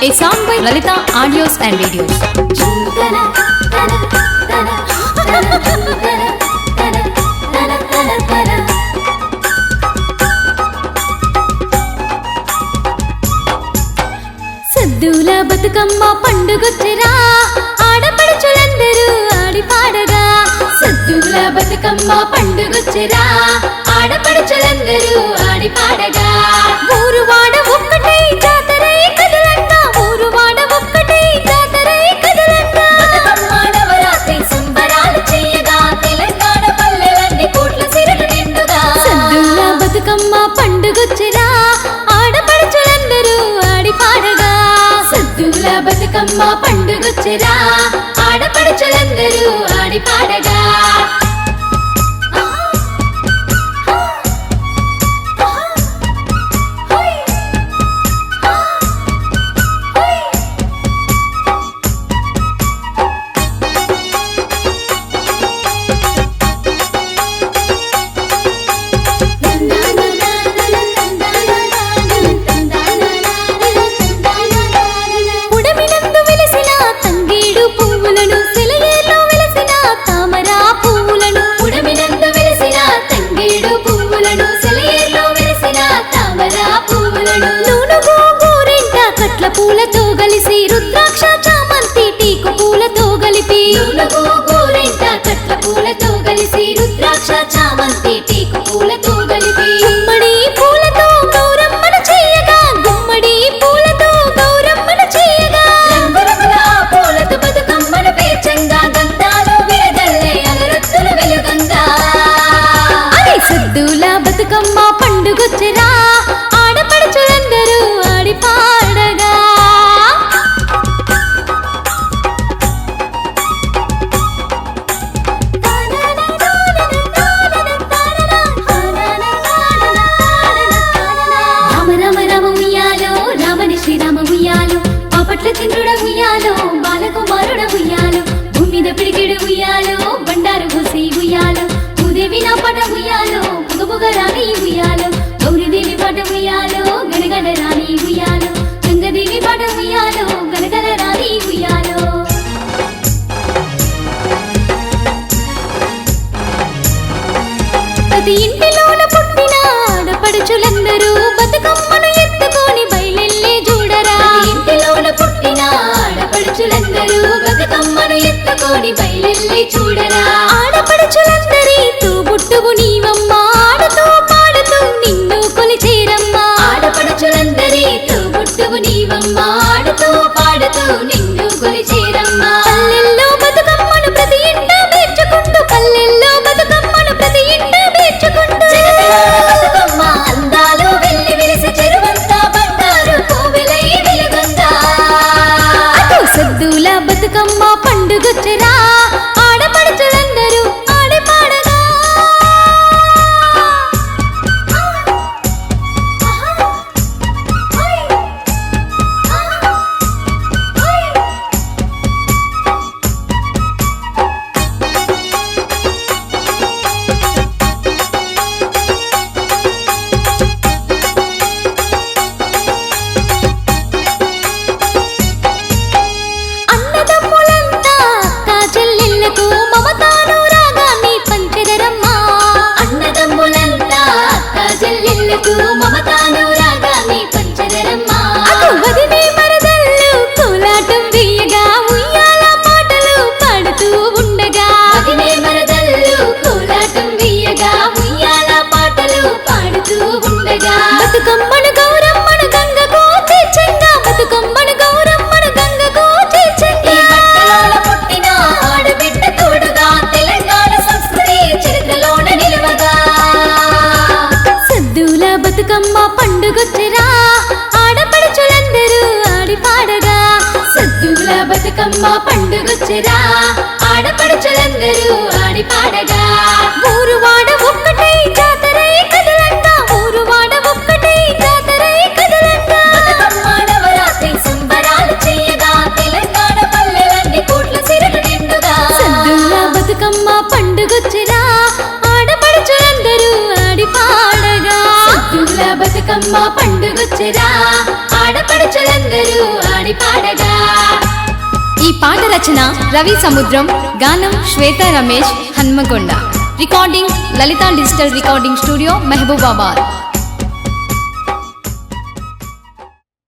A song by Lalita Audios and Videos. సద్దుల బతుకమ్మ పండుగొచ్చరా ఆడపడుచులందరూ ఆడి పాడగా సద్దుల బతుకమ్మ పండుగొచ్చరా ఆడపడుచులందరూ ఆడి పాడగా ఊరు వాడ ఒక్కటే జాతరై కదలంగా ఊరు వాడ ఒక్కటే జాతరై కదలంగా బతుకమ్మ నవరాత్రి సంబరాలు చేయగా తెలంగాణ పల్లెలన్నీ కోట్ల సిరులు నిండుగా సద్దుల బతుకమ్మ పండుగొచ్చరా ఆడపడుచులందరూ ఆడి పాడగా సద్దుల బతుకమ్మ పండుగొచ్చరా ఆడపడుచులందరూ ఆడి పాడగా పూలతో కలిసి రుద్రాక్ష చామంతి టీకు పూలతో కలిపి గోరెంట కట్ల పూలతో కలిసి రుద్రాక్ష చామంతి టీకు పూలతో కలిపి గుమ్మడి పూలతో గౌరమ్మను చేయగా గుమ్మడి పూలతో గౌరమ్మను చేయగా రంగురంగుల పూలతో బతుకమ్మను పేర్చంగా గంధాలు విరగల్లే అగరొత్తులు వెలుగంగా అరే సద్దుల బతుకమ్మ పండుగొచ్చరా ఆడపడుచులందరూ ఆడి పాడగా శ్రీరామ ఉయ్యాలో పాపట్ల చంద్రుడ ఉయ్యాలో బాలకుమారుడ ఉయ్యాలో భూమిద పిడికిడు ఉయ్యాలో బండారు భూసి ఉయ్యాలో భూదేవి నా పట ఉయ్యాలో పుగపుగ రాణి ఉయ్యాలో గౌరీదేవి పట ఉయ్యాలో గనగన రాణి ఉయ్యాలో గంగదేవి పట ఉయ్యాలో గనగన రాణి ఉయ్యాలో ప్రతి ఇంటిలోన పుట్టిన ఆడపడుచులందరూ బతుకమ్మను ఎత్తుకొని బయలెళ్ళే చూడరా ఇంటిలోన పుట్టిన ఆడపడుచులందరూ బతుకమ్మను ఎత్తుకొని బయలెళ్ళే చూడరా ఆడపడుచులందరి తోబుట్టువు నీవమ్మ ఆడుతూ పాడుతూ నిన్ను కొలిచేరమ్మా ఆడపడుచులందరి తోబుట్టువు నీవమ్మ ఆడుతూ పాడుతూ నిన్ను కొలిచేరమ్మా పల్లెల్లో బతుకమ్మను ప్రతి ఇంట పేర్చుకుంటూ పల్లెల్లో బతుకమ్మను ప్రతి ఇంట పేర్చుకుంటూ బతుకమ్మ అందాలు వెళ్ళి వెలిసి చెరువంతా బండారు కోవెలై వెలుగంగా అటు సద్దుల బతుకమ్మ పండుగొచ్చరా ఆడపడుచులందరూ ఆడి పాడగా అన్నదమ్ములంతా అక్క చెల్లెళ్ళకు మమతాను రాగాన్ని పంచెదరమ్మా అన్నదమ్ములంతా అక్క చెల్లెళ్ళకు మమతాను రాగాన్ని పంచెదరమ్మా అటు వదినే మరదళ్ళు కోలాటం వేయగా ఉయ్యాల పాటలు పాడుతూ ఉండగా వదినే మరదళ్ళు కోలాటం వేయగా ఉయ్యాల పాటలు పాడుతూ ఉండగా బతుకమ్మను గౌరమ్మను గంగకు తీర్చంగా బతుకమ్మను గౌరమ్మను గంగకు తీర్చంగా బట్టలోన పుట్టిన ఆడబిడ్డ తోడుగా తెలంగాణ సంస్కృతి చరిత్రలోన నిలువగా సద్దుల బతుకమ్మ పండుగొచ్చరా ఆడపడుచులందరూ ఆడి పాడగా సద్దుల బతుకమ్మ పండుగొచ్చరా ఆడపడుచులందరూ ఆడి పాడగా ఊరు వాడ ఒక్కటే జాతరై కదలంగా ఊరు వాడ ఒక్కటే జాతరై కదలంగా బతుకమ్మ నవరాత్రి సంబరాలు చేయగా తెలంగాణ పల్లెలన్నీ కోట్ల సిరులు నిండుగా సద్దుల బతుకమ్మ పండుగొచ్చరా ఆడపడుచులందరూ ఆడి పాడగా సద్దుల బతుకమ్మ పండుగొచ్చరా ఆడపడుచులందరూ ఆడి రచన రవి సముద్రం, గానం శ్వేత రమేష్, హన్మకొండ. రికార్డింగ్ లలిత డిజిటల్ రికార్డింగ్ స్టూడియో, మహబూబాబాద్.